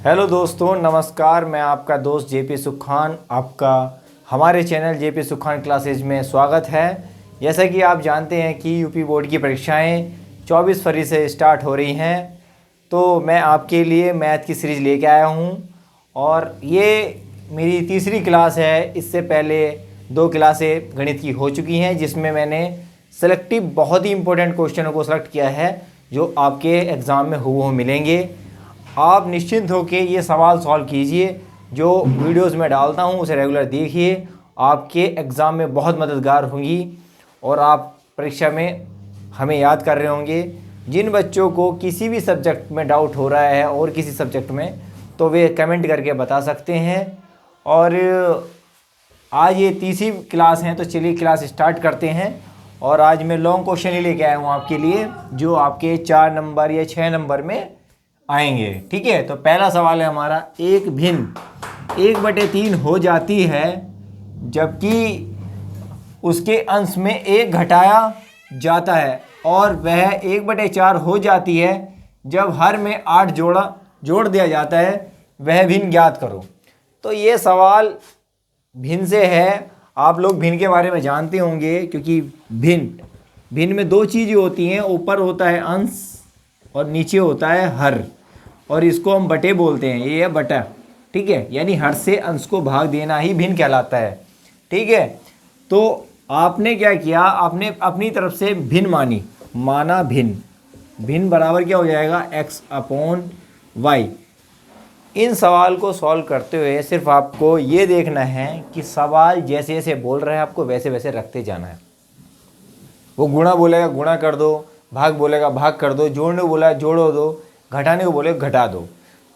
Hello दोस्तों, नमस्कार। मैं आपका दोस्त जेपी सुखान, आपका हमारे चैनल जेपी सुखान क्लासेज में स्वागत है। जैसा कि आप जानते हैं कि यूपी बोर्ड की परीक्षाएं 24 फरवरी से स्टार्ट हो रही हैं, तो मैं आपके लिए मैथ की सीरीज़ लेके आया हूं और ये मेरी तीसरी क्लास है। इससे पहले 2 क्लासें गणित की हो चुकी हैं, जिसमें मैंने सेलेक्टिव बहुत ही इंपॉर्टेंट क्वेश्चनों को सेलेक्ट किया है जो आपके एग्ज़ाम में हूबहू मिलेंगे। आप निश्चिंत होकर ये सवाल सॉल्व कीजिए, जो वीडियोस में डालता हूँ उसे रेगुलर देखिए, आपके एग्ज़ाम में बहुत मददगार होंगी और आप परीक्षा में हमें याद कर रहे होंगे। जिन बच्चों को किसी भी सब्जेक्ट में डाउट हो रहा है और किसी सब्जेक्ट में, तो वे कमेंट करके बता सकते हैं। और आज ये तीसरी क्लास है, तो चलिए क्लास स्टार्ट करते हैं। और आज मैं लॉन्ग क्वेश्चन ही लेके आया हूँ आपके लिए, जो आपके 4 नंबर या 6 नंबर में आएंगे। ठीक है, तो पहला सवाल है हमारा, एक भिन्न 1/3 हो जाती है जबकि उसके अंश में 1 घटाया जाता है, और वह 1/4 हो जाती है जब हर में 8 जोड़ दिया जाता है, वह भिन्न ज्ञात करो। तो ये सवाल भिन्न से है। आप लोग भिन्न के बारे में जानते होंगे, क्योंकि भिन्न में 2 चीज़ें होती हैं, ऊपर होता है अंश और नीचे होता है हर, और इसको हम बटे बोलते हैं। ये है बटा, ठीक है, यानी हर से अंश को भाग देना ही भिन्न कहलाता है। ठीक है, तो आपने क्या किया, आपने अपनी तरफ से भिन्न माना भिन्न बराबर क्या हो जाएगा, x/y। इन सवाल को सॉल्व करते हुए सिर्फ आपको ये देखना है कि सवाल जैसे जैसे बोल रहे हैं आपको वैसे वैसे रखते जाना है। वो गुणा बोलेगा गुणा कर दो, भाग बोलेगा भाग कर दो, जोड़ने को बोला जोड़ो दो, घटाने को बोले घटा दो।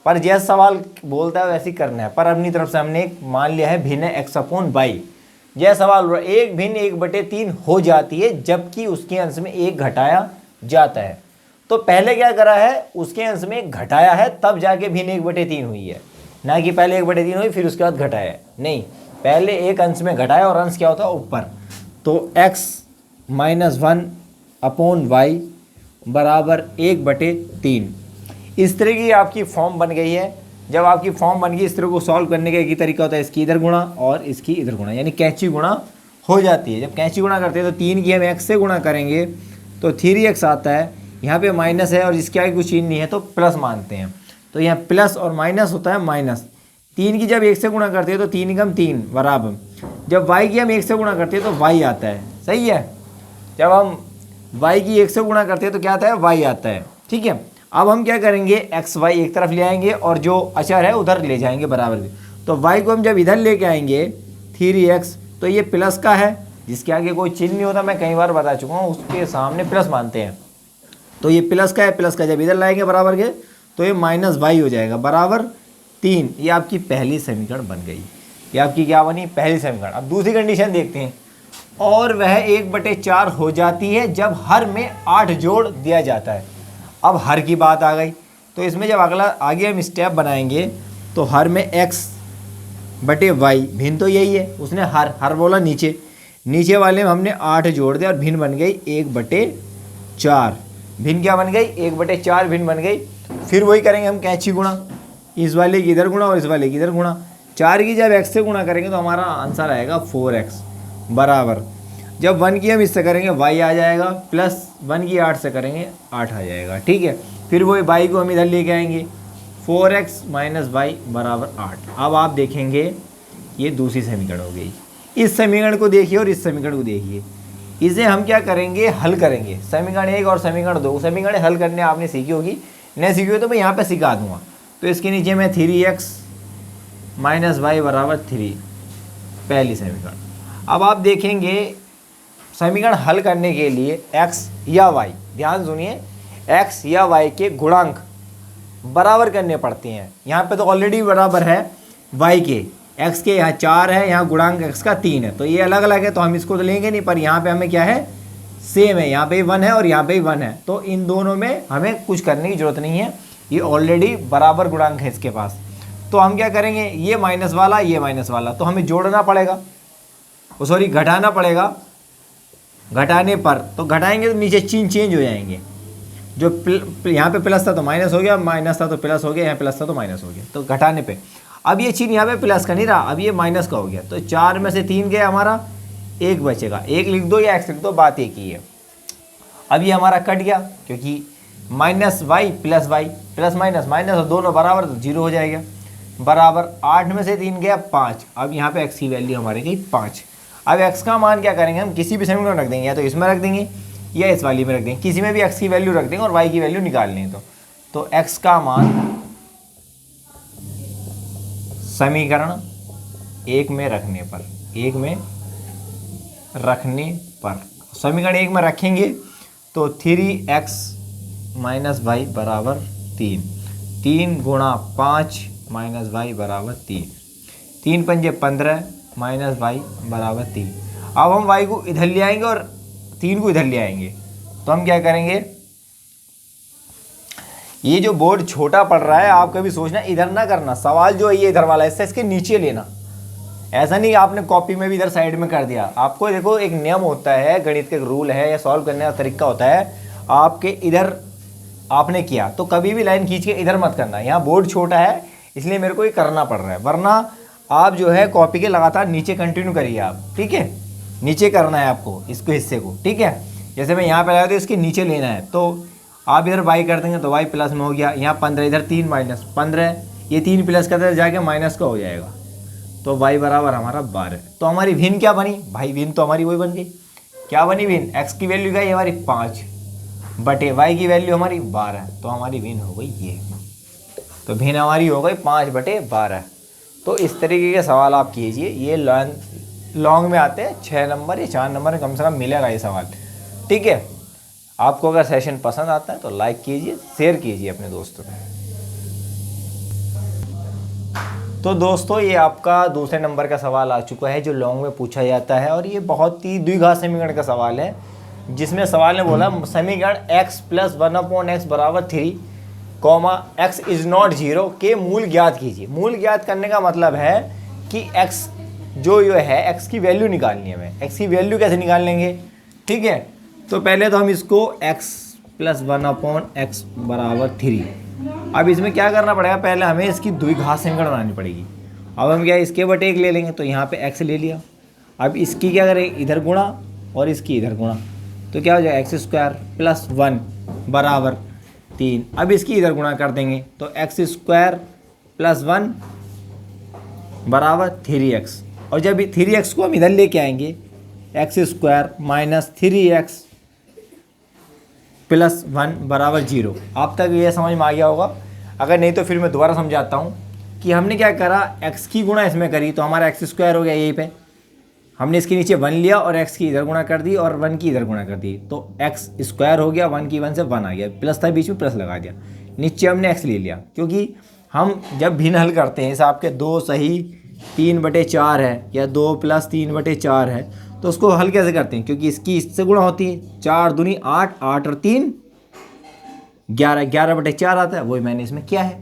पर जैसा सवाल बोलता है वैसे ही करना है। पर अपनी तरफ से हमने एक मान लिया है भिन्न x/y। यह सवाल एक भिन्न 1/3 हो जाती है जबकि उसके अंश में 1 घटाया जाता है। तो पहले क्या करा है, उसके अंश में 1 घटाया है, तब जाके भिन्न 1/3 हुई है, ना कि पहले 1/3 हुई फिर उसके बाद घटाया। नहीं, पहले एक अंश में घटाया, और अंश क्या होता है ऊपर। तो x-1/y बराबर 1/3। इस तरह की आपकी फॉर्म बन गई है। जब आपकी फॉर्म बन गई, इस तरह को सॉल्व करने का एक ही तरीका होता है, इसकी इधर गुणा और इसकी इधर गुणा, यानी कैंची गुणा हो जाती है। जब कैंची गुणा करते हैं तो 3 की हम x से गुणा करेंगे तो 3x आता है। यहाँ पे माइनस है और इसके आगे कुछ चिन्ह नहीं है तो प्लस मानते हैं, तो यहाँ प्लस और माइनस होता है माइनस। 3 की जब 1 से गुणा करते हैं तो 3 × 3 बराबर, जब y की हम 1 से गुणा करते हैं तो y आता है। सही है, जब हम y की 1 से गुणा करते हैं तो क्या आता है, y आता है। ठीक है, अब हम क्या करेंगे, x y एक तरफ ले आएंगे और जो अचर है उधर ले जाएंगे बराबर भी। तो y को हम जब इधर लेके आएंगे 3x, तो ये प्लस का है, जिसके आगे कोई चिन्ह नहीं होता, मैं कई बार बता चुका हूँ, उसके सामने प्लस मानते हैं। तो ये प्लस का है, प्लस का जब इधर लाएंगे बराबर के, तो ये -y हो जाएगा बराबर 3। ये आपकी पहली समीकरण बन गई। ये आपकी क्या बनी, पहली समीकरण। अब दूसरी कंडीशन देखते हैं, और वह 1/4 हो जाती है जब हर में 8 जोड़ दिया जाता है। अब हर की बात आ गई, तो इसमें जब आगे हम स्टेप बनाएंगे तो हर में x/y, भिन्न तो यही है, उसने हर बोला नीचे वाले में हमने 8 जोड़ दिया और भिन्न बन गई 1/4। भिन्न क्या बन गई, 1/4 भिन्न बन गई। फिर वही करेंगे हम कैंची गुणा, इस वाले की इधर गुणा और इस वाले की इधर गुणा। 4 की जब x से गुणा करेंगे तो हमारा आंसर आएगा 4x बराबर, जब 1 की हम इससे करेंगे y आ जाएगा, प्लस 1 की 8 से करेंगे 8 आ जाएगा। ठीक है, फिर वही y को हम इधर लेके आएंगे, 4x - y बराबर 8। अब आप देखेंगे ये दूसरी समीकरण हो गई। इस समीकरण को देखिए और इस समीकरण को देखिए, इसे हम क्या करेंगे, हल करेंगे। समीकरण 1 और समीकरण 2 समीकरण हल करने आपने सीखी होगी, नहीं सीखी हो तो मैं यहाँ पे सिखा दूंगा। तो इसके नीचे में 3x - y बराबर 3, पहली समीकरण। अब आप देखेंगे समीकरण हल करने के लिए x या y, ध्यान सुनिए, x या y के गुणांक बराबर करने पड़ते हैं। यहाँ पे तो ऑलरेडी बराबर है y के, x के यहाँ 4 है, यहाँ गुणांक x का 3 है, तो ये अलग अलग है तो हम इसको तो लेंगे नहीं। पर यहाँ पे हमें क्या है, सेम है, यहाँ पे 1 है और यहाँ पे 1 है, तो इन दोनों में हमें कुछ करने की जरूरत नहीं है, ये ऑलरेडी बराबर गुणांक है इसके पास। तो हम क्या करेंगे, ये माइनस वाला ये माइनस वाला, तो हमें जोड़ना पड़ेगा, सॉरी घटाना पड़ेगा। घटाने पर तो घटाएंगे तो नीचे चिन्ह चेंज हो जाएंगे, जो यहाँ पे प्लस था तो माइनस हो गया, माइनस था तो प्लस हो गया, यहाँ प्लस था तो माइनस हो गया, तो घटाने पे अब ये चिन्ह यहाँ पे प्लस का नहीं रहा, अब ये माइनस का हो गया। तो 4 में से 3 गया हमारा, 1 बचेगा, 1 लिख दो या x लिख दो, बात एक ही है। अब ये हमारा कट गया क्योंकि minus Y plus Y, plus minus minus और दोनों बराबर तो 0 हो जाएगा, बराबर 8 में से 3 गया 5। अब यहाँ पे x की वैल्यू हमारी गई 5। अब x का मान क्या करेंगे हम, किसी भी समीकरण में रख देंगे, या तो इसमें रख देंगे या इस वाली में रख देंगे, किसी में भी x की वैल्यू रख देंगे और y की वैल्यू निकालनी है। तो x का मान समीकरण 1 में रखने पर, 1 में रखने पर समीकरण 1 में रखेंगे तो 3x माइनस वाई बराबर 3, 3 गुणा 5 माइनस वाई बराबर 3, 3 पंजे 15 माइनस वाई बराबर 3। अब हम y को इधर ले आएंगे और 3 को इधर ले आएंगे, तो हम क्या करेंगे, ये जो बोर्ड छोटा पड़ रहा है आप कभी सोचना इधर ना करना, सवाल जो है ये इधर वाला हिस्सा इसके नीचे लेना, ऐसा नहीं आपने कॉपी में भी इधर साइड में कर दिया। आपको देखो एक नियम होता है, गणित का एक रूल है या सॉल्व करने का तरीका होता है, आपके इधर आपने किया तो कभी भी लाइन खींच के इधर मत करना। यहाँ बोर्ड छोटा है इसलिए मेरे को ये करना पड़ रहा है, वरना आप जो है कॉपी के लगातार नीचे कंटिन्यू करिए आप, ठीक है, नीचे करना है आपको इसको हिस्से को, ठीक है। जैसे मैं यहाँ पे लगाया तो इसके नीचे लेना है, तो आप इधर y कर देंगे तो y प्लस में हो गया, यहाँ 15, इधर 3 माइनस 15, ये 3 प्लस का जाके माइनस का हो जाएगा, तो y बराबर हमारा 12। तो हमारी भिन्न क्या बनी भाई, भिन्न तो हमारी वही बन गई, क्या बनी भिन्न, x की वैल्यू क्या है हमारी 5 बटे y की वैल्यू हमारी 12, तो हमारी भिन्न हो गई ये, तो भिन्न हमारी हो गई 5 बटे 12। तो इस तरीके के सवाल आप कीजिए, ये लॉन्ग में आते हैं 6 नंबर या 4 नंबर में कम से कम मिलेगा ये सवाल, ठीक है। आपको अगर सेशन पसंद आता है तो लाइक कीजिए, शेयर कीजिए अपने दोस्तों में। तो दोस्तों ये आपका दूसरे नंबर का सवाल आ चुका है जो लॉन्ग में पूछा जाता है, और ये बहुत ही द्विघात समीकरण का सवाल है, जिसमें सवाल ने बोला समीकरण x प्लस 1/x बराबर 3 कॉमा x इज नॉट 0 के मूल ज्ञात कीजिए। मूल ज्ञात करने का मतलब है कि x जो है x की वैल्यू निकालनी है हमें। x की वैल्यू कैसे निकाल लेंगे, ठीक है। तो पहले तो हम इसको x प्लस 1/x बराबर 3, अब इसमें क्या करना पड़ेगा, पहले हमें इसकी द्विघात समीकरण बनानी पड़ेगी। अब हम क्या इसके बटे 1 ले लेंगे, तो यहाँ पे x ले लिया, अब इसकी क्या करें इधर गुणा और इसकी इधर गुणा, तो क्या हो जाएगा x² प्लस 1 बराबर 3। अब इसकी इधर गुणा कर देंगे तो x² प्लस 1 बराबर 3x, और जब 3x को हम इधर लेके आएंगे x² माइनस 3x प्लस 1 बराबर 0। आप तक ये समझ में आ गया होगा, अगर नहीं तो फिर मैं दोबारा समझाता हूँ कि हमने क्या करा, x की गुणा इसमें करी तो हमारा x² हो गया, यहीं पे हमने इसके नीचे 1 लिया और x की इधर गुणा कर दी और 1 की इधर गुणा कर दी, तो x² हो गया, 1 की 1 से 1 आ गया, प्लस था बीच में प्लस लगा दिया, नीचे हमने x ले लिया, क्योंकि हम जब भिन्न हल करते हैं हिसाब के 2 सही 3/4 है या 2 प्लस 3/4 है, तो उसको हल कैसे करते हैं, क्योंकि इसकी इससे गुणा होती है, 4 दूनी 8, 8 और 3 11, 11/4 आता है, वही मैंने इसमें किया है,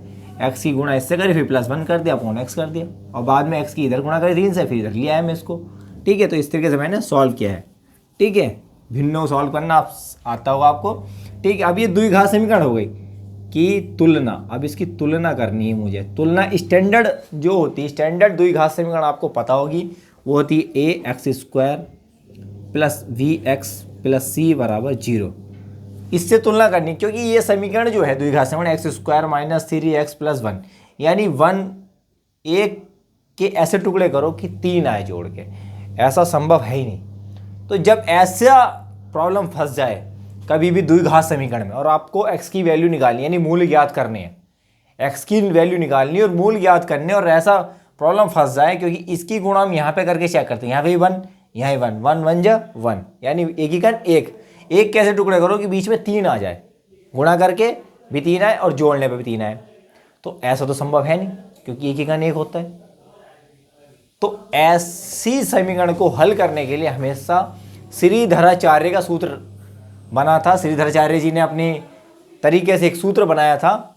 x की गुणा इससे करी फिर प्लस 1 कर दिया अपॉन x कर दिया, और बाद में x की इधर गुणा करी 3 से फिर इधर लिया है मैं इसको, ठीक है। तो इस तरीके से मैंने सॉल्व किया है, ठीक है। भिन्नों सॉल्व करना आता होगा आपको, ठीक है। अब ये द्विघात समीकरण हो गई कि तुलना, अब इसकी तुलना करनी है मुझे, तुलना स्टैंडर्ड जो होती है, स्टैंडर्ड द्विघात समीकरण आपको पता होगी, वो होती है ax² plus vx plus c बराबर 0। इससे तुलना करनी, क्योंकि ये समीकरण जो है द्विघात समीकरण x² माइनस 3x प्लस 1, यानी 1 एक के ऐसे टुकड़े करो कि 3 आए जोड़ के, ऐसा संभव है ही नहीं। तो जब ऐसा प्रॉब्लम फंस जाए कभी भी द्विघात समीकरण में और आपको x की वैल्यू निकालनी यानी मूल ज्ञात करने हैं, x की वैल्यू निकालनी और मूल ज्ञात करने, और ऐसा प्रॉब्लम फंस जाए, क्योंकि इसकी गुणा हम यहाँ पे करके चेक करते हैं, यहाँ पे 1 यहाँ ही 1, 1 1 जा 1, यानी एकीकरण 1, एक कैसे टुकड़े करो कि बीच में 3 आ जाए, गुणा करके भी 3 आए और जोड़ने पे भी 3 आए, तो ऐसा तो संभव है नहीं, क्योंकि एकीकरण 1 होता है। तो ऐसी समीकरण को हल करने के लिए हमेशा श्रीधराचार्य का सूत्र बना था, श्रीधराचार्य जी ने अपने तरीके से एक सूत्र बनाया था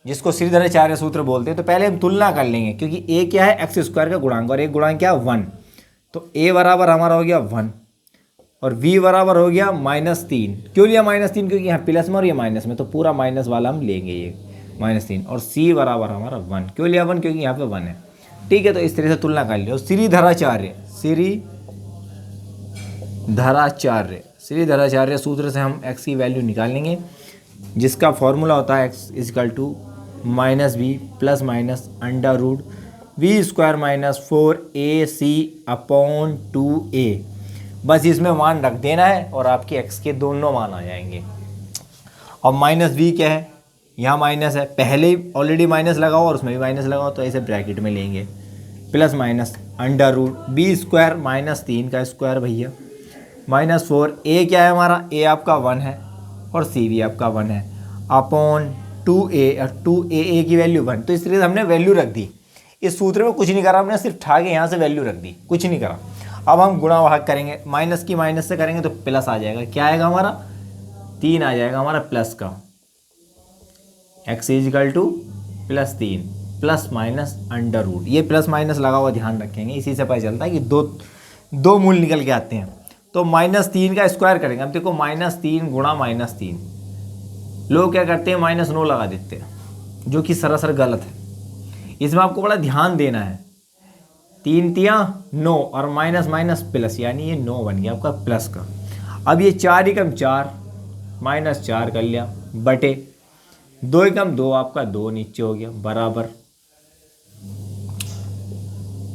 जिसको श्रीधराचार्य सूत्र बोलते हैं। तो पहले हम तुलना कर लेंगे, क्योंकि a क्या है x² का गुणांक, और एक गुणांक क्या है 1, तो a बराबर हमारा हो गया 1 और v बराबर हो गया -3। क्यों लिया -3? क्योंकि यहाँ प्लस में और ये माइनस में, तो पूरा माइनस वाला हम लेंगे ये -3। और c बराबर हमारा 1। क्यों लिया 1? क्योंकि यहाँ पे 1 है। ठीक है, तो इस तरह से तुलना कर लिया। श्रीधराचार्य सूत्र से हम x की वैल्यू निकालेंगे, जिसका फॉर्मूला होता है x = -b plus minus √v² - 4ac/2a। बस इसमें मान रख देना है और आपके x के दोनों मान आ जाएंगे। और -v क्या है? यहाँ माइनस है, पहले ही ऑलरेडी माइनस लगाओ और उसमें भी माइनस लगाओ, तो ऐसे ब्रैकेट में लेंगे प्लस माइनस √b² - 3 का स्क्वायर भैया -4। a क्या है हमारा? a आपका 1 है और c भी आपका 1 है अपॉन 2a। और 2a की वैल्यू 1। तो इस तरीके से हमने वैल्यू रख दी। इस सूत्र में कुछ नहीं करा हमने, सिर्फ ठा के यहाँ से वैल्यू रख दी, कुछ नहीं करा। अब हम गुणा भाग करेंगे, माइनस की माइनस से करेंगे तो प्लस आ जाएगा। क्या आएगा हमारा? 3 आ जाएगा हमारा प्लस का। x = +3 plus minus √। ये प्लस माइनस लगा हुआ ध्यान रखेंगे, इसी से पता चलता है कि दो मूल निकल के आते हैं। तो -3 का स्क्वायर करेंगे। अब देखो -3 गुणा -3, लोग क्या करते हैं -9 लगा देते हैं, जो कि सरासर गलत है। इसमें आपको बड़ा ध्यान देना है। 3 तियां 9 और माइनस माइनस प्लस, यानी ये 9 बन गया आपका प्लस का। अब ये 4 एकम 4 -4 कर लिया बटे 2 एकम 2 आपका 2 नीचे हो गया बराबर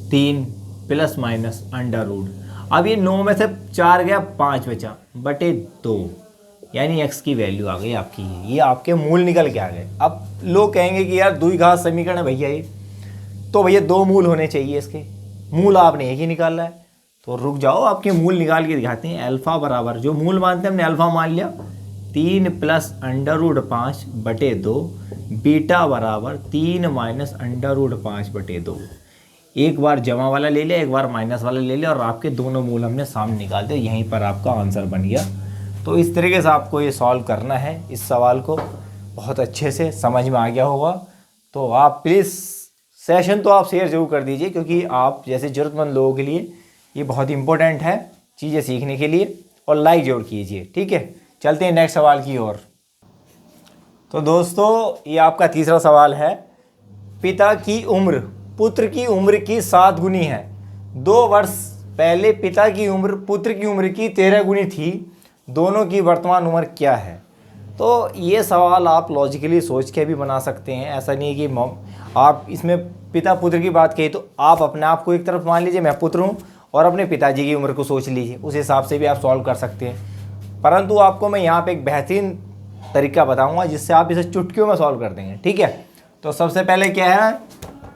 3 प्लस माइनस √। अब ये 9 में से 4 गया 5 बचा बटे 2, यानी x की वैल्यू आ गई आपकी। ये आपके मूल निकल के आ गए। अब लोग कहेंगे कि यार द्विघात समीकरण है भैया ये, तो भैया 2 मूल होने चाहिए इसके, मूल आपने एक ही निकाला है। तो रुक जाओ, आपके मूल निकाल के दिखाते हैं। अल्फा बराबर, जो मूल मानते हैं हमने अल्फा मान लिया, 3 प्लस √5 बटे 2। बीटा बराबर 3 माइनस √5 बटे 2। एक बार जमा वाला ले लिया, एक बार माइनस वाला ले लिया, और आपके दोनों मूल हमने सामने निकाल दिए। यहीं पर आपका आंसर बन गया। तो इस तरीके से आपको ये सॉल्व करना है। इस सवाल को बहुत अच्छे से समझ में आ गया होगा। तो आप प्लीज़ सेशन तो आप शेयर जरूर कर दीजिए, क्योंकि आप जैसे ज़रूरतमंद लोगों के लिए ये बहुत इंपॉर्टेंट है चीज़ें सीखने के लिए। और लाइक जरूर कीजिए। ठीक है, चलते हैं नेक्स्ट सवाल की ओर। तो दोस्तों, ये आपका तीसरा सवाल है। पिता की उम्र पुत्र की उम्र की 7 गुनी है। 2 वर्ष पहले पिता की उम्र पुत्र की उम्र की 13 गुनी थी। दोनों की वर्तमान उम्र क्या है? तो ये सवाल आप लॉजिकली सोच के भी बना सकते हैं। ऐसा नहीं है कि आप इसमें पिता पुत्र की बात कही तो आप अपने आप को एक तरफ मान लीजिए, मैं पुत्र हूँ, और अपने पिताजी की उम्र को सोच लीजिए। उस हिसाब से भी आप सॉल्व कर सकते हैं। परंतु आपको मैं यहाँ पे एक बेहतरीन तरीका बताऊँगा जिससे आप इसे चुटकियों में सॉल्व कर देंगे। ठीक है, तो सबसे पहले क्या है,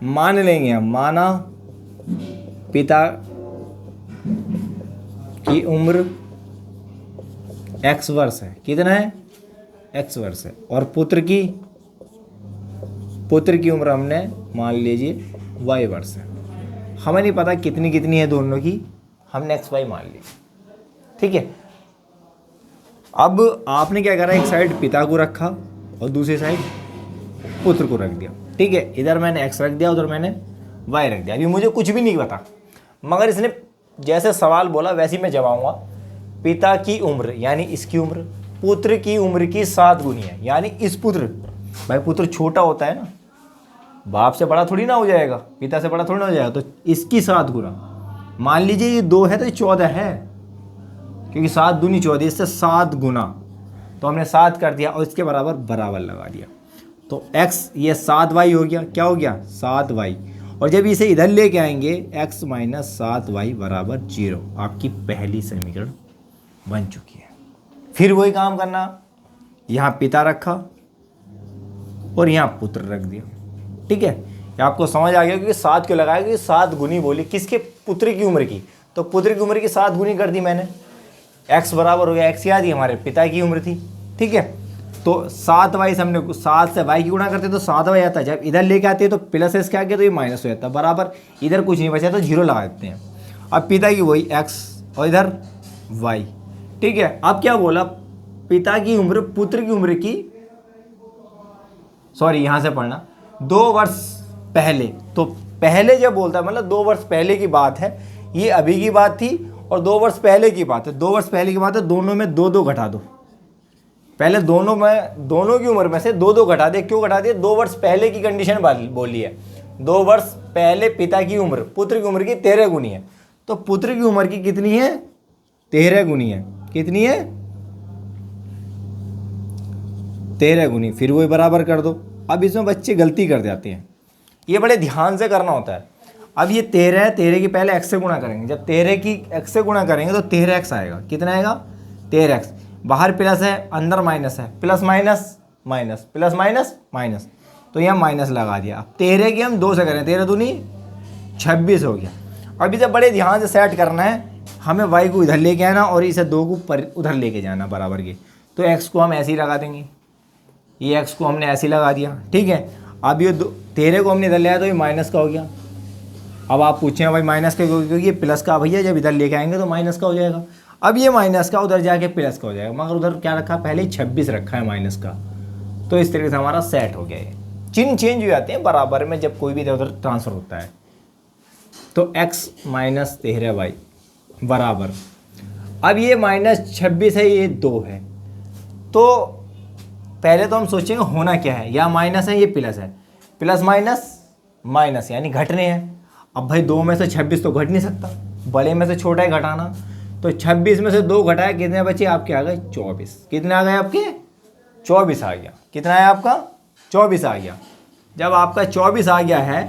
मान लेंगे हम, माना पिता की उम्र x वर्ष है। कितना है? x वर्ष है। और पुत्र की उम्र हमने मान लीजिए y वर्ष है। हमें नहीं पता कितनी कितनी है दोनों की, हमने x y मान ली। ठीक है, अब आपने क्या करा, एक साइड पिता को रखा और दूसरी साइड पुत्र को रख दिया। ठीक है, इधर मैंने x रख दिया, उधर मैंने y रख दिया। अभी मुझे कुछ भी नहीं पता, मगर इसने जैसे सवाल बोला वैसे ही मैं जवाऊंगा। पिता की उम्र यानी इसकी उम्र, पुत्र की उम्र की 7 गुनी है, यानी इस पुत्र, भाई पुत्र छोटा होता है ना, बाप से बड़ा थोड़ी ना हो जाएगा, पिता से बड़ा थोड़ी ना हो जाएगा। तो इसकी 7 गुना, मान लीजिए ये 2 है तो ये 14 है, क्योंकि 7 दूनी 14, इससे 7 गुना। तो हमने 7 कर दिया और इसके बराबर बराबर लगा दिया। तो x ये 7y हो गया। क्या हो गया? 7y। और जब इसे इधर लेके आएंगे, x - 7y बराबर 0। आपकी पहली समीकरण बन चुकी है। फिर वही काम करना, यहाँ पिता रखा और यहाँ पुत्र रख दिया। ठीक है, ये आपको समझ आ गया कि 7 क्यों लगाया, क्योंकि 7 गुनी बोली किसके? पुत्र की उम्र की। तो पुत्र की उम्र की 7 गुनी कर दी मैंने। x बराबर हो गया, x याद ही हमारे पिता की उम्र थी। ठीक है, तो 7y से हमने 7 से y की गुणा करते तो 7y आता है। जब इधर लेके आते हैं तो प्लस एस क्या गया तो ये माइनस हो जाता है बराबर। इधर कुछ नहीं बचा तो 0 लगा देते हैं। अब पिता की वही x और इधर y। ठीक है, अब क्या बोला, पिता की उम्र पुत्र की उम्र की, सॉरी यहाँ से पढ़ना, 2 वर्ष पहले। तो पहले जब बोलता है मतलब 2 वर्ष पहले की बात है, ये अभी की बात थी और 2 वर्ष पहले की बात है, 2 वर्ष पहले की बात है, दोनों में 2 2 घटा दो। पहले दोनों की उम्र में से 2 2 घटा दे। क्यों घटा दिए? 2 वर्ष पहले की कंडीशन बोली है। 2 वर्ष पहले पिता की उम्र पुत्र की उम्र की 13 गुनी है, तो पुत्र की उम्र की कितनी है? 13 गुनी है। कितनी है? 13 गुनी। फिर वही बराबर कर दो। अब इसमें बच्चे गलती कर जाते हैं, ये बड़े ध्यान से करना होता है। अब ये 13 है, 13 की पहले x से गुणा करेंगे। जब 13 की x से गुणा करेंगे तो 13x आएगा। कितना आएगा? 13x। बाहर प्लस है, अंदर माइनस है, plus minus minus, plus minus minus, तो यहाँ माइनस लगा दिया। अब 13 की हम 2 से करें, 13 दूनी 26 हो गया। अब इसे बड़े ध्यान से सेट करना है, हमें y को इधर लेके आना और इसे 2 को उधर लेके जाना बराबर के। तो x को हम ऐसे ही लगा देंगे, ये x को हमने ऐसे ही लगा दिया, ठीक है। अब ये 13 को हमने इधर ले आया तो ये माइनस का हो गया। अब आप पूछें भाई माइनस का, क्योंकि ये प्लस का भैया, जब इधर लेके आएंगे तो माइनस का हो जाएगा। अब ये माइनस का उधर जाके प्लस का हो जाएगा, मगर उधर क्या रखा? पहले ही 26 रखा है माइनस का। तो इस तरीके से हमारा सेट हो गया। ये चिन्ह चेंज हो जाते हैं बराबर में जब कोई भी इधर उधर ट्रांसफर होता है। तो x माइनस 13y बराबर, अब ये -26 है, ये 2 है। तो पहले तो हम सोचेंगे होना क्या है, या माइनस है, ये प्लस है, प्लस माइनस माइनस यानी घटने हैं। अब भाई 2 में से 26 तो घट नहीं सकता, बड़े में से छोटा ही घटाना। तो 26 में से 2 घटाए, कितने बचे आपके? आ गए 24। कितने आ गए आपके? 24 आ गया। कितना है आपका? 24 आ गया। जब आपका 24 आ गया है,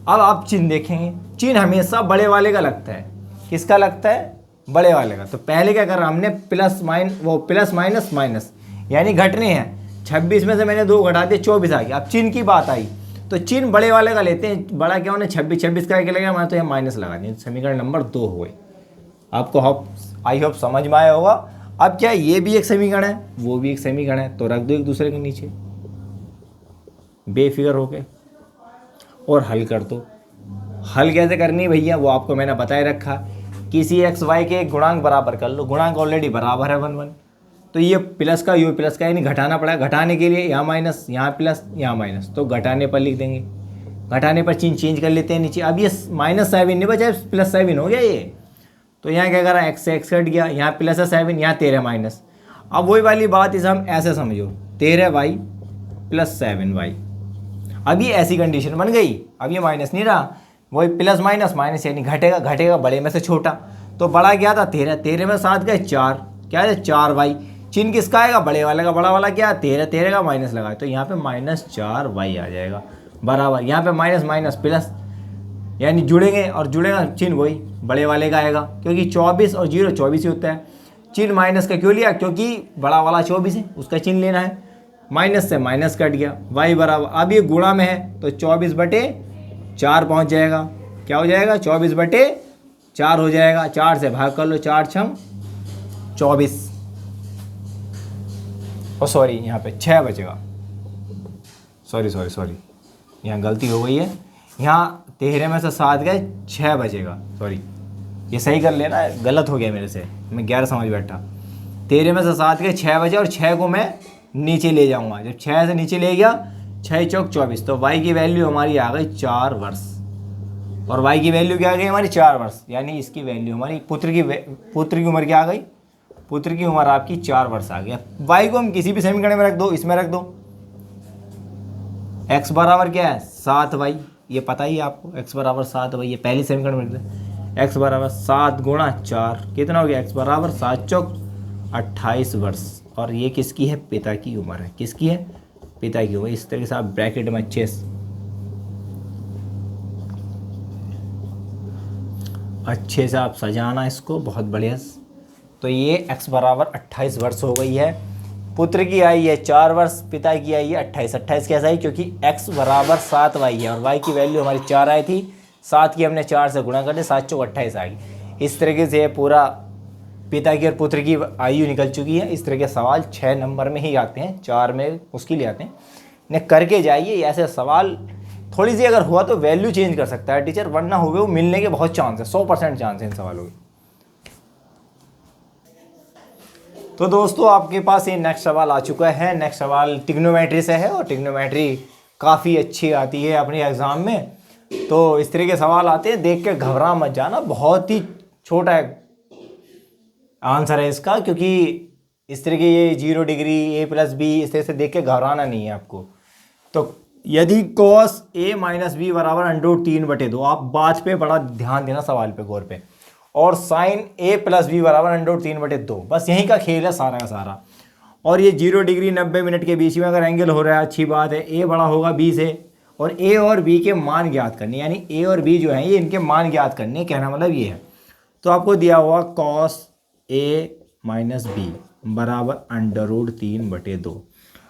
अब आप चिन्ह देखेंगे। चिन्ह हमेशा बड़े वाले का लगता है। किसका लगता है? बड़े वाले का। तो पहले क्या कर रहा हमने? प्लस माइनस माइनस यानी घटने हैं। 26 में से मैंने 2 घटा दिए, 24 आ गया। अब चिन्ह की बात आई तो चिन्ह बड़े वाले का लेते हैं। बड़ा क्या होना? 26 का क्या लगेगा? मैं तो यहाँ माइनस लगा दिया। समीकरण नंबर 2 हो गए। आपको आई होप समझ में आया होगा। अब क्या ये भी एक समीकरण है, वो भी एक समीकरण है, तो रख दो एक दूसरे के नीचे बेफिक्र होके और हल कर दो। हल कैसे करनी है भैया? वो आपको मैंने बताए रखा। किसी एक्स वाई के एक गुणांक बराबर कर लो। गुणांक ऑलरेडी बराबर है 1 1, तो ये प्लस का ये प्लस का यानी घटाना पड़ा। घटाने के लिए यहाँ माइनस, यहाँ प्लस, यहाँ माइनस, तो घटाने पर लिख देंगे। घटाने पर चिन्ह चेंज कर लेते हैं नीचे। अब ये -7 नहीं बचा, +7 हो गया ये। तो यहाँ क्या करा? x से x कट गया, यहाँ प्लस है 7, यहाँ 13 माइनस। अब वही वाली बात इसे हम ऐसे समझो, 13y + 7y। अब ये ऐसी कंडीशन बन गई। अब ये माइनस नहीं रहा, वही प्लस माइनस माइनस यानी घटेगा। घटेगा बड़े में से छोटा। तो बड़ा क्या था? 13। 13 में 7 गए 4, क्या है? 4y। चिन्ह किसका आएगा? बड़े वाले का। बड़ा वाला क्या? 13। 13 का माइनस लगा, तो यहाँ पे -4y आ जाएगा बराबर। यहाँ पे माइनस माइनस प्लस यानी जुड़ेंगे, और जुड़ेगा चिन्ह वही बड़े वाले का आएगा, क्योंकि 24 और 0 24 ही होता है। चिन्ह माइनस का क्यों लिया? क्योंकि बड़ा वाला 24 है, उसका चिन्ह लेना है। माइनस से माइनस कट गया, y बराबर। अब ये गुणा में है तो 24/4 पहुँच जाएगा। क्या हो जाएगा? 24/4 हो जाएगा। 4 से भाग कर लो, 4 छम 24। और सॉरी यहाँ पे 6 बचेगा। सॉरी यहाँ गलती हो गई है। यहाँ 13 में से 7 गए, 6 बचेगा। सॉरी, ये सही कर लेना, गलत हो गया मेरे से, मैं 11 समझ बैठा। 13 में से 7 गए, 6 बचे, और 6 को मैं नीचे ले जाऊंगा। जब 6 से नीचे ले गया, 6 चौक 24, तो y की वैल्यू हमारी आ गई 4 वर्ष। और y की वैल्यू क्या आ गई हमारी? 4 वर्ष। यानी इसकी वैल्यू हमारी पुत्र की उम्र क्या आ गई? पुत्र की उम्र आपकी 4 वर्ष आ गया। y को हम किसी भी समीकरण में रख दो, इसमें रख दो। x बराबर क्या है? 7y, ये पता ही है आपको। x बराबर 7y, ये पहली समीकरण में रख दो। x बराबर 7 गुणा 4, कितना हो गया? x बराबर 7 चौक 28 वर्ष। और ये किसकी है? पिता की उम्र है। किसकी है? पिता की उम्र। इस तरीके से आप ब्रैकेट में अच्छे से आप सजाना इसको, बहुत बढ़िया। तो ये x बराबर 28 वर्ष हो गई है। पुत्र की आई है 4 वर्ष, पिता की आई है 28। 28 कैसा आई? क्योंकि x बराबर 7y है और y की वैल्यू हमारी 4 आई थी। 7 की हमने 4 से गुणा कर दिया, 7 चौक 28 आ गई। इस तरीके से पूरा पिता की और पुत्र की आयु निकल चुकी है। इस तरह के सवाल 6 नंबर में ही आते हैं, 4 में मुश्किल आते हैं। ने करके जाइए ऐसे सवाल। थोड़ी सी अगर हुआ तो वैल्यू चेंज कर सकता है टीचर, वरना हुए वो मिलने के बहुत चांस है, 100% चांस है इन सवालों के। तो दोस्तों आपके पास ये नेक्स्ट सवाल आ चुका है। नेक्स्ट सवाल ट्रिग्नोमेट्री से है और ट्रिग्नोमेट्री काफ़ी अच्छी आती है अपने एग्ज़ाम में। तो इस तरह के सवाल आते हैं, देख के घबरा मत जाना, बहुत ही छोटा आंसर है इसका, क्योंकि इस तरह के ये 0 डिग्री ए प्लस बी इस तरह से देख के घबराना नहीं है आपको। तो यदि कॉस ए माइनस बी बराबर √3/2, आप बात पे बड़ा ध्यान देना, सवाल पे गौर पे, और साइन ए प्लस बी बराबर √3/2, बस यहीं का खेल है सारा का सारा। और ये 0 डिग्री 90 मिनट के बीच में अगर एंगल हो रहा है, अच्छी बात है, ए बड़ा होगा बी से, और ए और बी के मान ज्ञात करने, यानी ए और बी जो है ये इनके मान ज्ञात करने, कहना मतलब ये है। तो आपको दिया हुआ कॉस ए माइनस बी बराबर √3/2।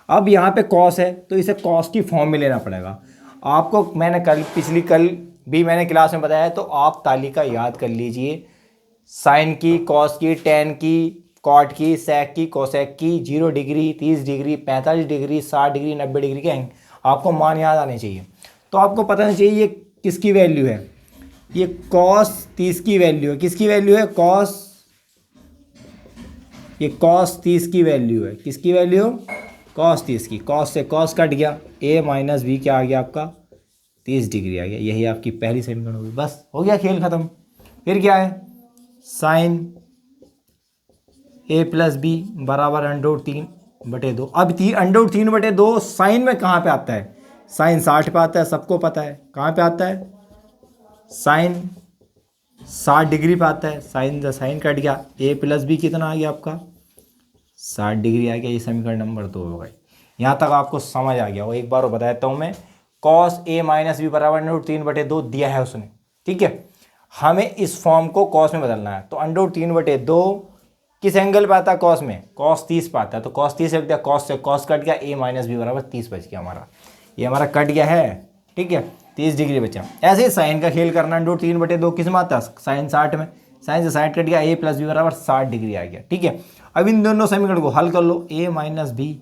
अब यहाँ पे कॉस है तो इसे कॉस की फॉर्म में लेना पड़ेगा आपको। मैंने कल भी मैंने क्लास में बताया, तो आप तालिका याद कर लीजिए, साइन की, कॉस की, टेन की, कॉट की, सेक की, कोसेक की, 0 degree, 30 degree, 45 degree, 60 degree, 90 degree के आपको मान याद आने चाहिए। तो आपको पता नहीं चाहिए ये किसकी वैल्यू है, ये कॉस 30 की वैल्यू है, किसकी वैल्यू है, ये कॉस 30 की वैल्यू है, किसकी वैल्यू, कॉस 30 की। कॉस से कॉस कट गया, ए माइनस बी क्या आ गया आपका, 30 डिग्री आ गया। यही आपकी पहली समीकरण होगी, बस हो गया खेल खत्म। फिर क्या है, साइन ए प्लस बी बराबर √3/2। अब √3/2 साइन में कहाँ पे आता है, साइन 60 पे आता है, सबको पता है कहाँ पे आता है, साइन 60 डिग्री पे आता है। साइन कट गया, ए प्लस बी कितना आ गया आपका, 60 डिग्री आ गया। ये समीकरण नंबर 2 हो गई। यहाँ तक आपको समझ आ गया हो, एक बार बता देता हूँ मैं, कॉस ए माइनस बी बराबर √3/2 दिया है उसने, ठीक है। हमें इस फॉर्म को कॉस में बदलना है, तो √3/2 किस एंगल पे आता है, कॉस में, कॉस 30 पे आता है, तो कॉस 30 रख दिया, कॉस से कॉस कट गया, ए माइनस बी बराबर 30 बच गया हमारा, ये हमारा कट गया है, ठीक है, 30 डिग्री बचा। ऐसे ही साइन का खेल करना, √3/2 किस में आता है, साइन 60 में, साइन से 60 कट गया, ए प्लस बी बराबर 60 डिग्री आ गया, ठीक है। अब इन दोनों समीकरण को हल कर लो, ए माइनस बी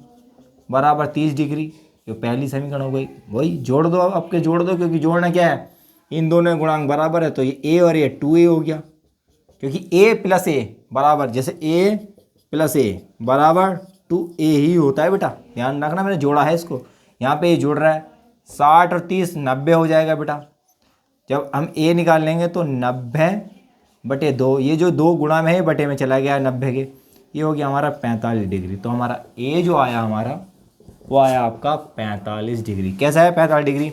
बराबर 30 डिग्री, जो पहली समीकरण हो गई, वही जोड़ दो, अब आपके जोड़ दो, क्योंकि जोड़ना क्या है, इन दोनों गुणांक बराबर है, तो ये ए और ये 2a हो गया, क्योंकि a प्लस ए बराबर, जैसे a प्लस ए बराबर 2a ही होता है बेटा, ध्यान रखना, मैंने जोड़ा है इसको, यहाँ पे ये जोड़ रहा है, 60 और 30 90 हो जाएगा बेटा। जब हम a निकाल लेंगे तो 90/2, ये जो 2 गुणा में है बटे में चला गया 90 के, ये हो गया हमारा 45 डिग्री। तो हमारा a जो आया हमारा, वो आया आपका 45 डिग्री। कैसा है 45 डिग्री,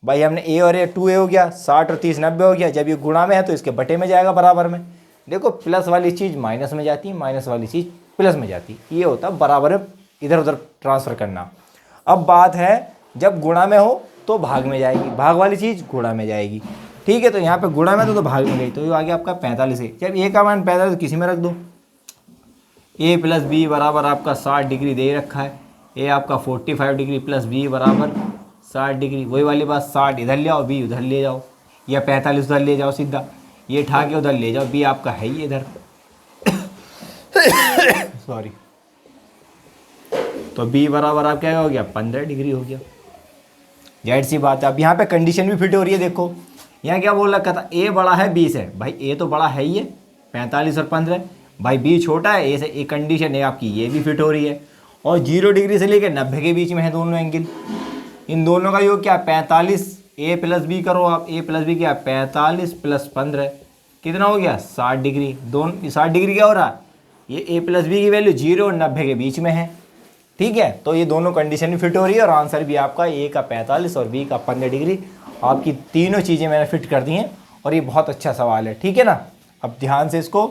भाई हमने a और a 2a हो गया, 60 और 30 90 हो गया। जब ये गुणा में है तो इसके बटे में जाएगा बराबर में। देखो प्लस वाली चीज़ माइनस में जाती है, माइनस वाली चीज़ प्लस में जाती है, ये होता है बराबर इधर उधर ट्रांसफ़र करना। अब बात है जब गुणा में हो तो भाग में जाएगी, भाग वाली चीज़ गुणा में जाएगी, ठीक है। तो यहाँ पे गुणा में तो भाग में गई, तो ये आ गया आपका 45 है। जब a का मान 45 तो किसी में रख दो, a प्लस बी बराबर आपका 60 डिग्री दे रखा है, a आपका 45 डिग्री प्लस b बराबर 60 डिग्री, वही वाली बात, 60 इधर ले आओ, b उधर ले जाओ, या 45 उधर ले जाओ सीधा, ये ठा के उधर ले जाओ, b आपका है ही इधर सॉरी, तो b बराबर आप क्या हो गया 15 डिग्री हो गया। जाहिर सी बात है। अब यहाँ पे कंडीशन भी फिट हो रही है, देखो यहाँ क्या बोल रखा था, a बड़ा है b से, भाई a तो बड़ा है ही है 45 और 15, भाई b छोटा है a से, एक कंडीशन है आपकी ये भी फिट हो रही है। और 0 डिग्री से लेकर 90 के बीच में है दोनों एंगल, इन दोनों का योग क्या 45, a प्लस बी करो आप, a प्लस बी क्या 45 प्लस 15 कितना हो गया 60 डिग्री। दोनों 60 डिग्री क्या हो रहा है, ये a प्लस बी की वैल्यू 0 और 90 के बीच में है, ठीक है। तो ये दोनों कंडीशन भी फिट हो रही है, और आंसर भी आपका a का 45 और b का 15 डिग्री, आपकी तीनों चीज़ें मैंने फिट कर दी हैं, और ये बहुत अच्छा सवाल है, ठीक है ना। अब ध्यान से इसको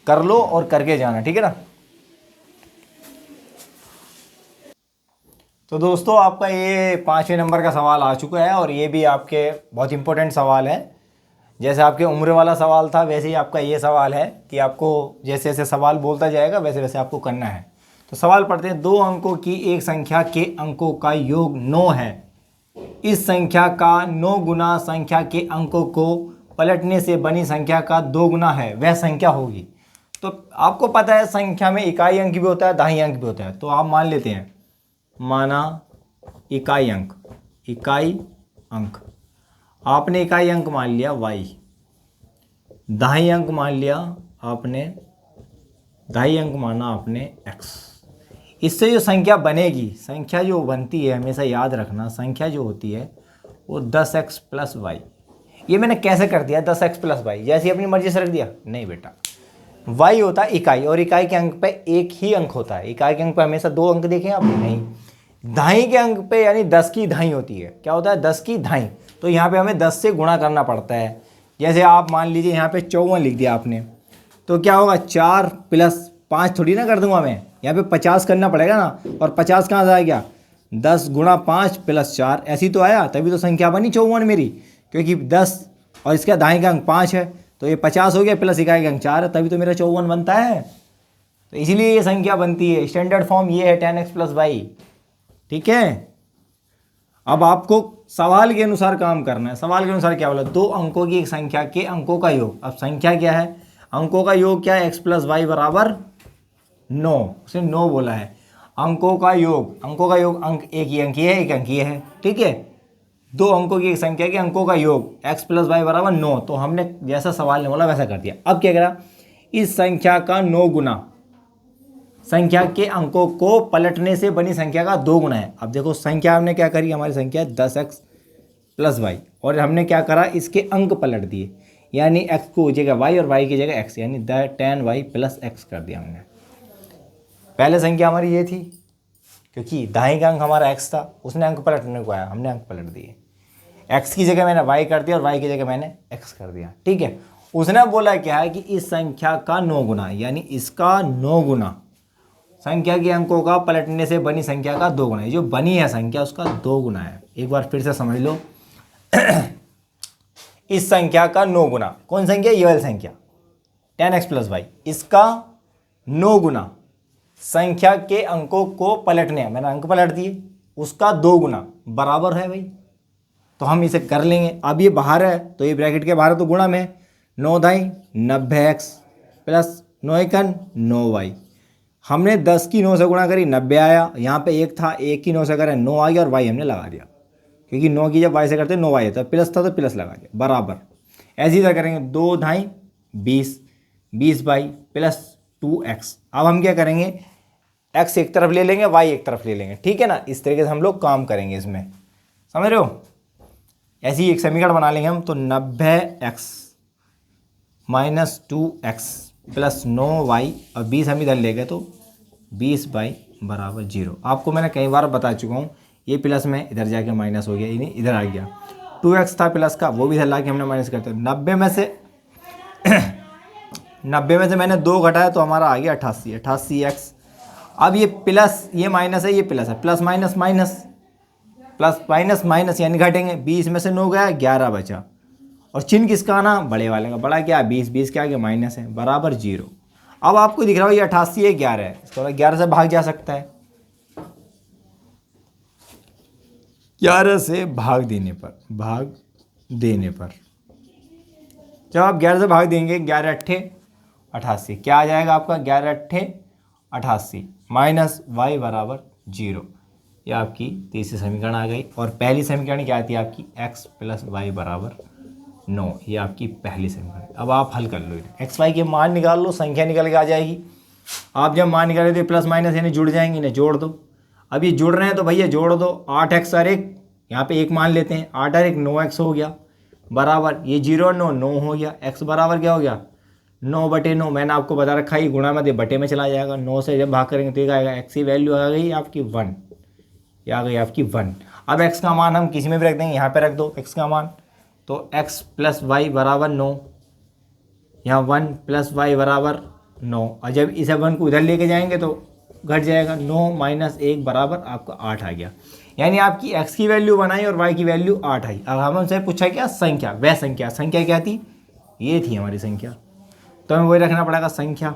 कर लो और करके जाना, ठीक है ना। तो दोस्तों आपका ये 5वें नंबर का सवाल आ चुका है, और ये भी आपके बहुत इंपॉर्टेंट सवाल है। जैसे आपके उम्र वाला सवाल था, वैसे ही आपका ये सवाल है कि आपको जैसे जैसे सवाल बोलता जाएगा वैसे वैसे आपको करना है। तो सवाल पढ़ते हैं, 2 अंकों की एक संख्या के अंकों का योग 9 है, इस संख्या का 9 गुना संख्या के अंकों को पलटने से बनी संख्या का 2 गुना है, वह संख्या होगी। तो आपको पता है संख्या में इकाई अंक भी होता है, दहाई अंक भी होता है, तो आप मान लेते हैं, माना इकाई अंक, इकाई अंक आपने इकाई अंक मान लिया y, दहाई अंक मान लिया आपने, दहाई अंक माना आपने x। इससे जो संख्या बनेगी, संख्या जो बनती है हमेशा याद रखना, संख्या जो होती है वो 10x प्लस वाई। ये मैंने कैसे कर दिया 10x प्लस वाई, जैसे अपनी मर्जी से रख दिया, नहीं बेटा, y होता है इकाई, और इकाई के अंक पे एक ही अंक होता है। इकाई के अंक पे हमेशा दो अंक देखे आपने? नहीं। दहाई के अंक पे यानी 10 की दहाई होती है। क्या होता है? 10 की दहाई। तो यहाँ पे हमें 10 से गुणा करना पड़ता है। जैसे आप मान लीजिए यहाँ पे 54 लिख दिया आपने, तो क्या होगा? 4 + 5 थोड़ी ना कर दूंगा मैं, यहाँ पे 50 करना पड़ेगा ना। और 50 कहाँ से आ गया? 10 × 5 + 4, ऐसी तो आया, तभी तो संख्या बनी 54 मेरी, क्योंकि 10 और इसका दाएं का अंक 5 है, तो ये 50 हो गया, प्लस इकाई का अंक 4 है, तभी तो मेरा 54 बनता है। तो इसलिए ये संख्या बनती है। स्टैंडर्ड फॉर्म ये है 10x + y। ठीक है, अब आपको सवाल के अनुसार काम करना है। सवाल के अनुसार क्या बोला? दो अंकों की एक संख्या के अंकों का योग। अब संख्या क्या है? अंकों का योग क्या है? x + y = 9। उसे 9 बोला है। अंकों का योग, अंकों का योग, अंक एक ही अंक ये है, एक अंक ये है। ठीक है, दो अंकों की एक संख्या के अंकों का योग x + y = 9। तो हमने जैसा सवाल ने बोला वैसा कर दिया। अब क्या करा? इस संख्या का 9 गुना, संख्या के अंकों को पलटने से बनी संख्या का 2 गुना है। अब देखो संख्या हमने क्या करी, हमारी संख्या 10x + y, और हमने क्या करा? इसके अंक पलट दिए, यानी x को जगह y और y की जगह x, यानी 10y + x कर दिया हमने। पहले संख्या हमारी ये थी, क्योंकि दाएं का अंक हमारा x था, उसने अंक पलटने को आया, हमने अंक पलट दिए। x की जगह मैंने y कर दिया और y की जगह मैंने x कर दिया। ठीक है, उसने बोला क्या है कि इस संख्या का 9 गुना, यानी इसका 9 गुना, संख्या के अंकों का पलटने से बनी संख्या का 2 गुना है। जो बनी है संख्या उसका 2 गुना है। एक बार फिर से समझ लो इस संख्या का 9 गुना, कौन संख्या? ये वाली संख्या 10x + y, इसका 9 गुना संख्या के अंकों को पलटने, मैंने अंक पलट दिए, उसका 2 गुना बराबर है भाई। तो हम इसे कर लेंगे। अब ये बाहर है तो ये ब्रैकेट के बाहर है तो गुणा में 9 दाई 90x + 9 एकन 9y। हमने 10 की 9 से गुणा करी, 90 आया। यहाँ पे एक था, एक की 9 से करें 9 आ गया, और y हमने लगा दिया, क्योंकि 9 की जब y से करते 9 आता है, प्लस था तो प्लस लगा दिया, बराबर। ऐसे ही करेंगे 2 दाई 20, 20y + 2x। अब हम क्या करेंगे? x एक तरफ ले लेंगे, y एक तरफ ले लेंगे। ठीक है ना, इस तरीके से हम लोग काम करेंगे इसमें, समझ रहे हो? ऐसी एक समीकरण बना लेंगे हम। तो 90x - 2x + 9y, और 20 हम इधर ले गए तो 20y = 0। आपको मैंने कई बार बता चुका हूँ, ये प्लस में इधर जाके माइनस हो गया, यानी इधर आ गया। 2x था प्लस का, वो भी इधर ला के हमने माइनस करते। 90 में से 90 में से मैंने 2 घटाया तो हमारा आ गया 88, 88x। अब ये प्लस, ये माइनस है, ये प्लस है, plus minus minus, plus minus minus, यानी घटेंगे। 20 में से 9 गया, 11 बचा, और चिन्ह किसका आना? बड़े वाले का। बड़ा क्या? 20, 20 क्या आगे माइनस है, बराबर 0। अब आपको दिख रहा हो ये 88 है, 11 है, इसको 11 से भाग जा सकता है, 11 से भाग देने पर, जब आप 11 से भाग देंगे, 11 अट्ठे 88, क्या आ जाएगा आपका? 11 अट्ठे 88 माइनस y = 0। ये आपकी तीसरी समीकरण आ गई। और पहली समीकरण क्या आती है आपकी? x + y = 9। ये आपकी पहली समीकरण। अब आप हल कर लो, x y के मान निकाल लो, संख्या निकल के आ जाएगी। आप जब मान निकाले तो प्लस माइनस यानी जुड़ जाएंगे, इन्हें जोड़ दो। अब ये जुड़ रहे हैं तो भैया जोड़ दो। 8x और 1, यहाँ पे 1 मान लेते हैं, 8 और 1 9x हो गया, बराबर ये 0 और 9 9 हो गया। x बराबर क्या हो गया? 9/9। मैंने आपको बता रखा है गुणा में बटे में चला जाएगा। 9 से जब भाग करेंगे तो ये आएगा, x की वैल्यू आ गई आपकी 1, ये आ गई आपकी 1। अब x का मान हम किसी में भी रख देंगे, यहाँ पे रख दो x का मान, तो x + y = 9, यहाँ 1 + y = 9, और जब इस 1 को इधर लेके जाएंगे तो घट जाएगा, 9 - 1 बराबर आपका 8 आ गया। यानी आपकी x की वैल्यू 1 आई और y की वैल्यू 8 आई। अब हमसे पूछा क्या? संख्या। वह संख्या क्या थी? ये थी हमारी संख्या, तो हमें वही रखना पड़ेगा संख्या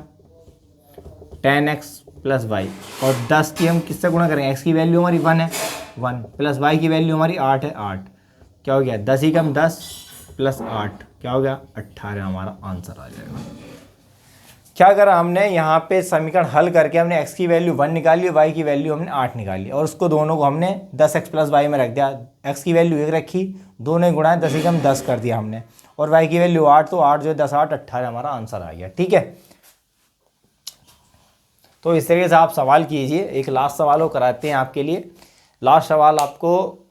10x + y, और 10 की हम किससे गुणा करेंगे? x की वैल्यू हमारी 1 है, 1 प्लस y की वैल्यू हमारी 8 है, 8 क्या हो गया? 10 ही कम 10 + 8 क्या हो गया? 18 हमारा आंसर आ जाएगा। क्या करा हमने? यहाँ पे समीकरण हल करके हमने x की वैल्यू 1 निकाली, y की वैल्यू हमने 8 निकाली, और उसको दोनों को हमने 10x + y में रख दिया। x की वैल्यू 1 रखी, दोनों गुणाएं 10 ही कम 10 कर दिया हमने, और y की वैल्यू 8, तो 8 जो 10 8 18 हमारा आंसर आ गया। ठीक है, तो इस तरीके से आप सवाल कीजिए। एक लास्ट सवाल वो कराते हैं आपके लिए। लास्ट सवाल आपको,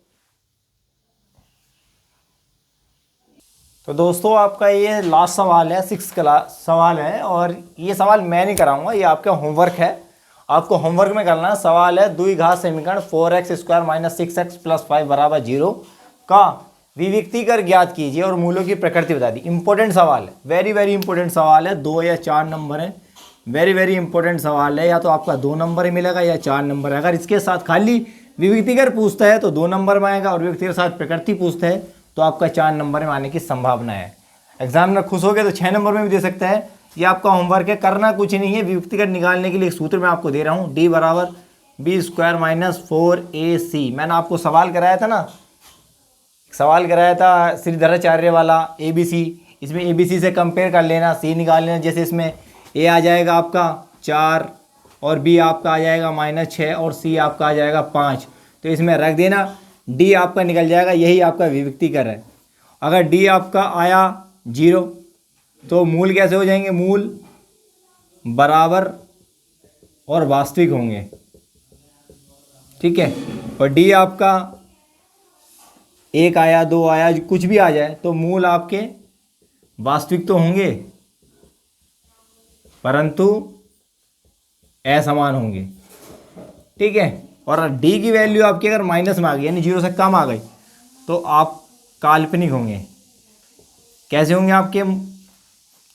तो दोस्तों आपका ये लास्ट सवाल है, 6 क्लास सवाल है, और ये सवाल मैं नहीं कराऊंगा, ये आपका होमवर्क है। आपको होमवर्क में करना है। सवाल है द्विघात समीकरण 4x² - 6x + 5 = 0 का विविक्तीकर ज्ञात कीजिए और मूलों की प्रकृति बता दी। इंपॉर्टेंट सवाल है, वेरी वेरी इंपॉर्टेंट सवाल है। 2 या 4 नंबर है, वेरी वेरी इंपॉर्टेंट सवाल है। या तो आपका 2 नंबर ही मिलेगा या 4 नंबर है। अगर इसके साथ खाली विविक्तीकर पूछता है तो 2 नंबर में आएगा, और विविक्तीकर के साथ प्रकृति पूछता है तो आपका 4 नंबर में आने की संभावना है। एग्जामिनर खुश हो गया तो 6 नंबर में भी दे सकता है। ये आपका होमवर्क है, करना कुछ नहीं है। विविक्तीकर निकालने के लिए एक सूत्र मैं आपको दे रहा हूँ, D = B² - 4AC। मैंने आपको सवाल कराया था ना, सवाल कराया था श्रीधराचार्य वाला ABC। इसमें ABC से कंपेयर कर लेना, C निकाल लेना। जैसे इसमें A आ जाएगा आपका 4 और B आपका आ जाएगा -6 और C आपका आ जाएगा 5, तो इसमें रख देना। D आपका निकल जाएगा, यही आपका विविक्तीकर है। अगर D आपका आया 0 तो मूल कैसे हो जाएंगे? मूल बराबर और वास्तविक होंगे, ठीक है। और D आपका 1 आया 2 आया कुछ भी आ जाए तो मूल आपके वास्तविक तो होंगे परंतु असमान होंगे, ठीक है। और D की वैल्यू आपकी अगर माइनस में आ गई यानी 0 से कम आ गई तो आप काल्पनिक होंगे। कैसे होंगे? आपके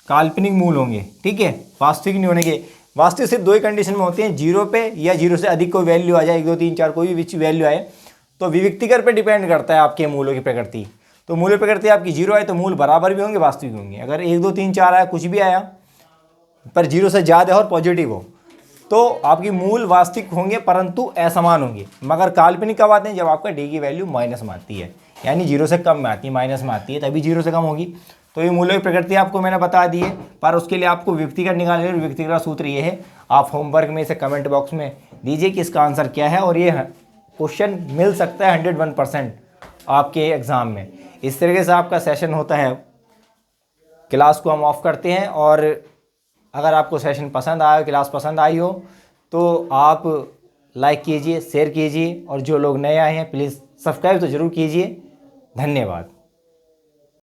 काल्पनिक मूल होंगे, ठीक है, वास्तविक नहीं होने के। वास्तविक सिर्फ 2 ही कंडीशन में होती हैं, 0 पे या 0 से अधिक कोई वैल्यू आ जाए, 1 2 3 4 कोई भी वैल्यू आए। तो विविक्तीकर पे डिपेंड करता है आपके मूलों की प्रकृति। तो मूल प्रकृति आपकी 0 आए तो मूल बराबर भी होंगे, वास्तविक होंगे। अगर 1 2 3 4 आया, कुछ भी आया पर 0 से ज़्यादा और पॉजिटिव हो तो आपकी मूल वास्तविक होंगे परंतु असमान होंगे। मगर काल्पनिक कब आते हैं? जब आपका D की वैल्यू माइनस में आती है, यानी 0 से कम में आती है, माइनस में आती है, तभी 0 से कम होगी। तो ये मूलों की प्रकृति आपको मैंने बता दी है, पर उसके लिए आपको विविक्तीकर निकालने है। विविक्तीकर का सूत्र ये है, आप होमवर्क में इसे कमेंट बॉक्स में दीजिए कि इसका आंसर क्या है, और ये क्वेश्चन मिल सकता है 101% आपके एग्ज़ाम में। इस तरीके से आपका सेशन होता है। क्लास को हम ऑफ करते हैं, और अगर आपको सेशन पसंद आया, क्लास पसंद आई हो तो आप लाइक कीजिए, शेयर कीजिए, और जो लोग नए आए हैं प्लीज़ सब्सक्राइब तो ज़रूर कीजिए। धन्यवाद।